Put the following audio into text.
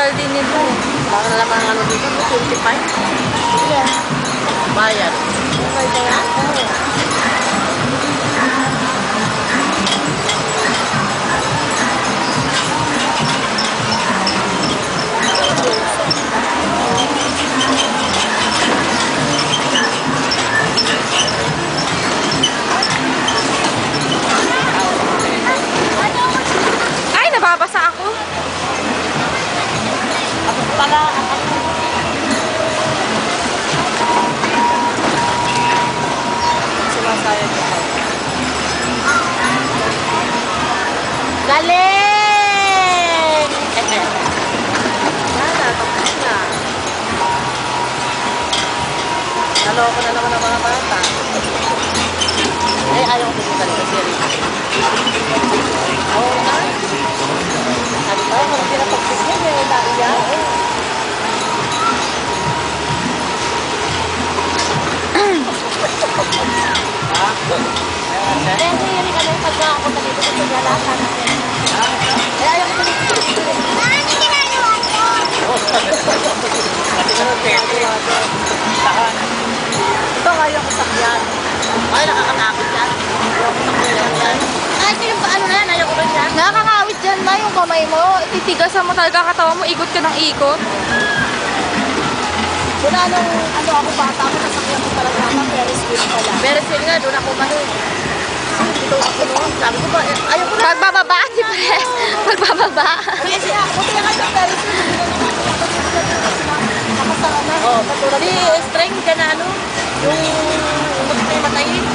tagal din nito. Baka na naman ano dito, 25. Yeah. Bayan. Okay ba yan? Ay, nababasa ako. Ako pala, sumasayang ako. Galing! Yan, tapos na. Naloko na naman ang mga bata. Ay, ayaw ko pupunta dito, Siri. Oo na. Sabi ko, kung pinapagpis niya, may naiyak. Kaya hindi kami pagka ako dito sa paglalasan natin. Ay, ayaw ko dito. Kasi ko nung pwede. Tahan. Ito kaya ko sakyan. Ay, nakakatakot yan. Ayaw ko sakyan yan. Ay, yung paano na yan? Ayaw ko ba yan? Nakakawit dyan na yung kamay mo. Ititigasan mo talaga katawan mo. Ikot ka ng ikot. Wala nung ano ako bata ako, nasakyan ko talaga ako, Ferris wheel pala. Ferris wheel nga, doon ako manoy. Dito ako noon. Sabi ko ba, ayaw ko na. Pagbababa, si Pres. Pagbababa. Kasi buti nga yung Ferris wheel, hindi na naman nakasama na. Oh, katulad. Di, strength ka na ano, yung may matayin.